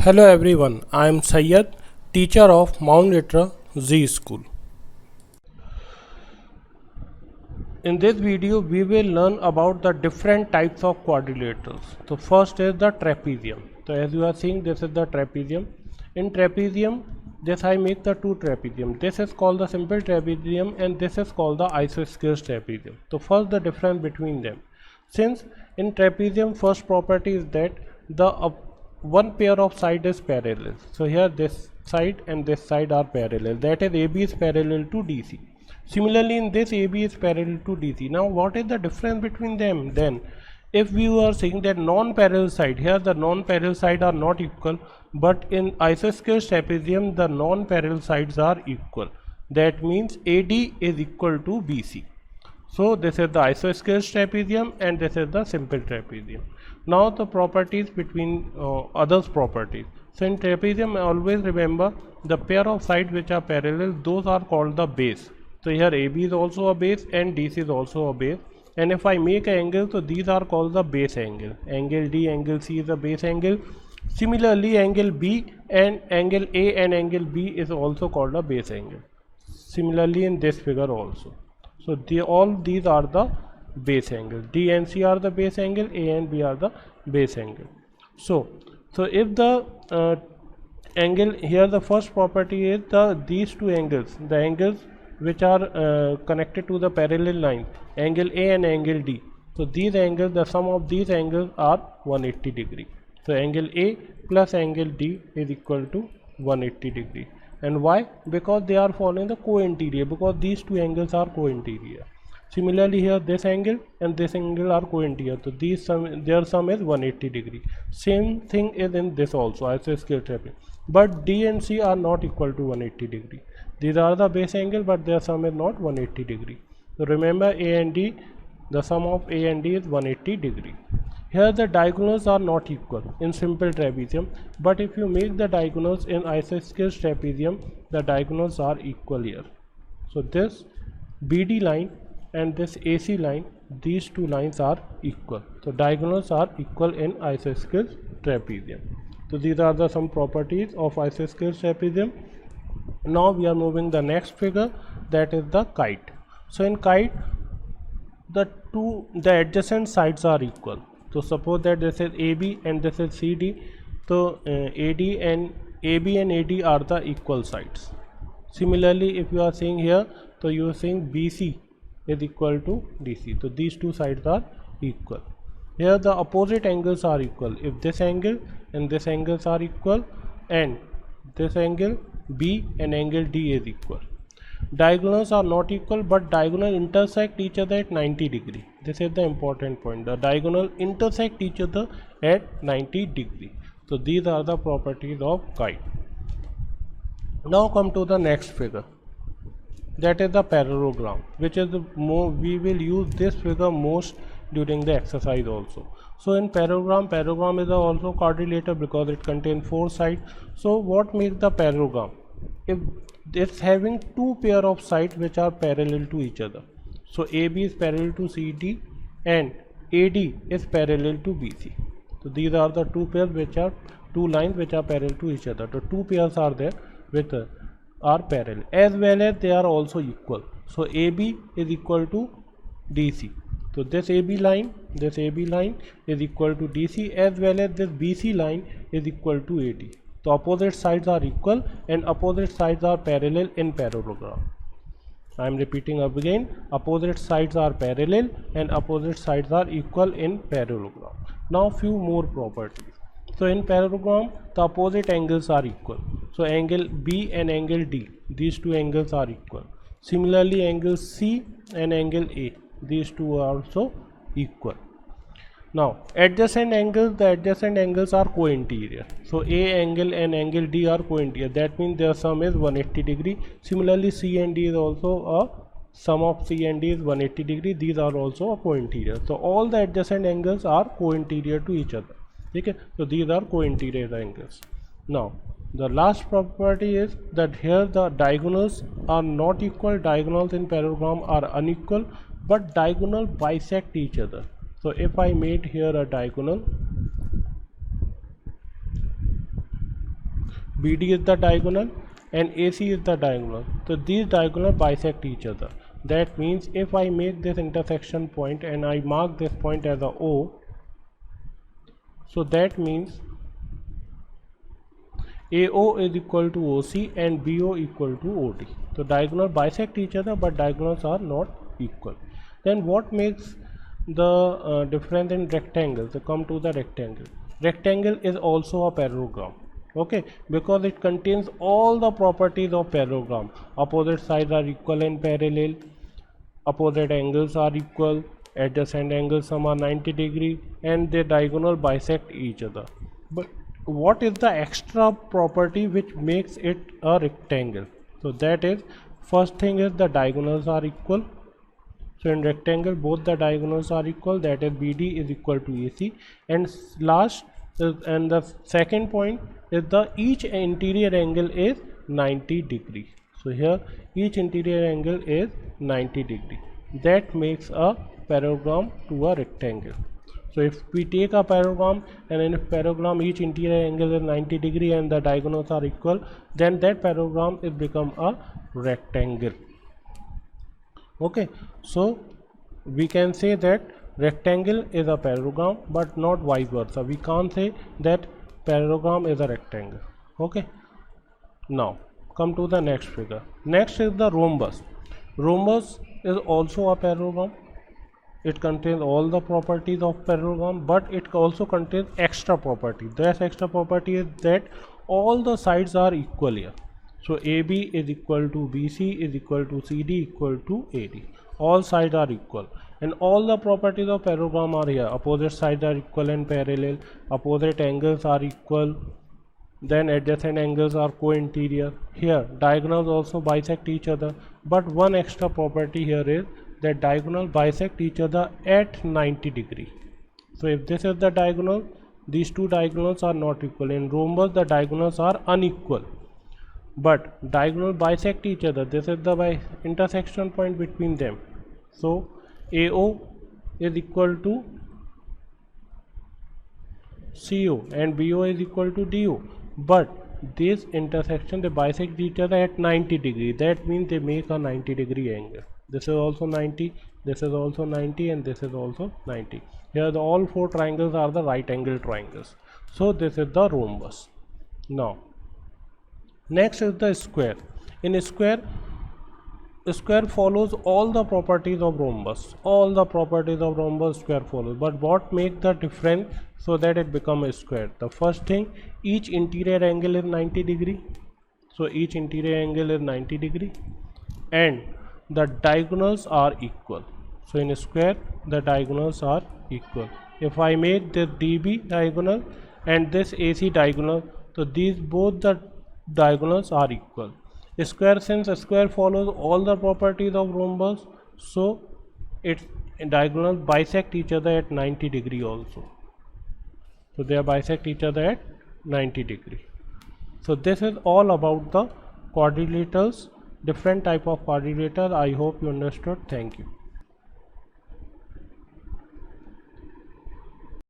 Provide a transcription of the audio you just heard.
Hello everyone, I am Syed, teacher of Mount Litra Z School. In this video, we will learn about the different types of quadrilaters. So first is the trapezium. So as you are seeing, this is the trapezium. In trapezium, this I make the two trapezium. This is called the simple trapezium and this is called the isosceles trapezium. So first the difference between them. Since in trapezium, first property is that the one pair of side is parallel. So here this side and this side are parallel. That is AB is parallel to DC. Similarly, in this AB is parallel to DC. Now, what is the difference between them? Then, if we are saying that non-parallel side, here the non-parallel side are not equal, but in isosceles trapezium, the non-parallel sides are equal. That means AD is equal to BC. So, this is the isosceles trapezium and this is the simple trapezium. Now, the properties between others properties. So, in trapezium, always remember the pair of sides which are parallel, those are called the base. So here AB is also a base and DC is also a base, and if I make an angle, so these are called the base angle. Angle D, angle C is a base angle. Similarly, angle B and angle A and angle B is also called a base angle. Similarly, in this figure also. So all these are the base angle. D and C are the base angle, A and B are the base angle. So if the angle here, the first property is these two angles, the angles which are connected to the parallel line, angle A and angle D. So these angles, the sum of these angles are 180 degree. So angle A plus angle D is equal to 180 degree. And why? Because they are following the co-interior, because these two angles are co-interior. Similarly, here this angle and this angle are co-interior, so their sum is 180 degree. Same thing is in this also, isosceles trapezium. But D and C are not equal to 180 degree. These are the base angle, but their sum is not 180 degree. So remember, A and D, the sum of A and D is 180 degree. Here the diagonals are not equal in simple trapezium, but if you make the diagonals in isosceles trapezium, the diagonals are equal here. So this BD line and this AC line, these two lines are equal. So diagonals are equal in isosceles trapezium. So these are the some properties of isosceles trapezium. Now we are moving the next figure, that is the kite. So in kite, the adjacent sides are equal. So suppose that this is AB and this is CD. So AB and AD are the equal sides. Similarly, if you are saying here, so you are saying BC is equal to DC. So these two sides are equal. Here the opposite angles are equal. If this angle and this angles are equal, and this angle B and angle D is equal. Diagonals are not equal, but diagonal intersect each other at 90 degree. This is the important point. The diagonal intersect each other at 90 degree. So these are the properties of kite. Now come to the next figure, that is the parallelogram, which is we will use this figure most during the exercise also. So in parallelogram is also quadrilateral because it contains four sides. So what makes the parallelogram? If it's having two pair of sides which are parallel to each other. So AB is parallel to CD and AD is parallel to BC. So these are the two pairs which are two lines which are parallel to each other. So two pairs are there with are parallel, as well as they are also equal. So AB is equal to DC. So this AB line is equal to DC, as well as this BC line is equal to AD. So opposite sides are equal and opposite sides are parallel in parallelogram. I am repeating again, opposite sides are parallel and opposite sides are equal in parallelogram. Now few more properties. So in parallelogram, the opposite angles are equal. So angle B and angle D, these two angles are equal. Similarly, angle C and angle A, these two are also equal. Now adjacent angles, the adjacent angles are co-interior. So A angle and angle D are co-interior. That means their sum is 180 degree. Similarly, C and D is also a sum of C and D is 180 degree. These are also a co-interior. So all the adjacent angles are co-interior to each other. Okay, so these are co-interior angles. Now the last property is that here the diagonals are not equal. Diagonals in parallelogram are unequal, but diagonal bisect each other. So if I made here a diagonal, BD is the diagonal and AC is the diagonal. So these diagonal bisect each other. That means if I make this intersection point and I mark this point as a O, so that means AO is equal to OC and BO equal to OD. So diagonal bisect each other, but diagonals are not equal. Then what makes the difference in rectangles? So come to the rectangle. Rectangle is also a parallelogram. Okay, because it contains all the properties of parallelogram. Opposite sides are equal and parallel. Opposite angles are equal. Adjacent angles some are 90 degree, and they diagonal bisect each other. But what is the extra property which makes it a rectangle? So that is, first thing is the diagonals are equal. So in rectangle both the diagonals are equal, that is BD is equal to AC. And and the second point is the each interior angle is 90 degree. So here each interior angle is 90 degree. That makes a parallelogram to a rectangle. So if we take a parallelogram and in a parallelogram each interior angle is 90 degree and the diagonals are equal, then that parallelogram is become a rectangle. Okay, so we can say that rectangle is a parallelogram, but not vice versa. We can't say that parallelogram is a rectangle. Okay, now come to the next figure. Next is the rhombus. Rhombus is also a parallelogram. It contains all the properties of parallelogram, but it also contains extra property. This extra property is that all the sides are equal here. So AB is equal to BC is equal to CD equal to AD. All sides are equal, and all the properties of parallelogram are here. Opposite sides are equal and parallel. Opposite angles are equal. Then adjacent angles are co-interior. Here diagonals also bisect each other, but one extra property here is that diagonal bisect each other at 90 degree. So if this is the diagonal, these two diagonals are not equal. In rhombus the diagonals are unequal, but diagonal bisect each other. This is the intersection point between them. So AO is equal to CO and BO is equal to DO, but this intersection they bisect each other at 90 degree. That means they make a 90 degree angle. This is also 90, this is also 90, and this is also 90. Here the all four triangles are the right angle triangles. So this is the rhombus. Now next is the square. In a square follows all the properties of rhombus. All the properties of rhombus square follows. But what makes the difference so that it become a square? The first thing, each interior angle is 90 degree. So each interior angle is 90 degree, and the diagonals are equal. So in a square the diagonals are equal. If I make this DB diagonal and this AC diagonal, so these both the diagonals are equal. A square, since a square follows all the properties of rhombus, so its diagonals bisect each other at 90 degree also. So they bisect each other at 90 degree. So this is all about the quadrilaters, different type of quadrilaters. I hope you understood. Thank you.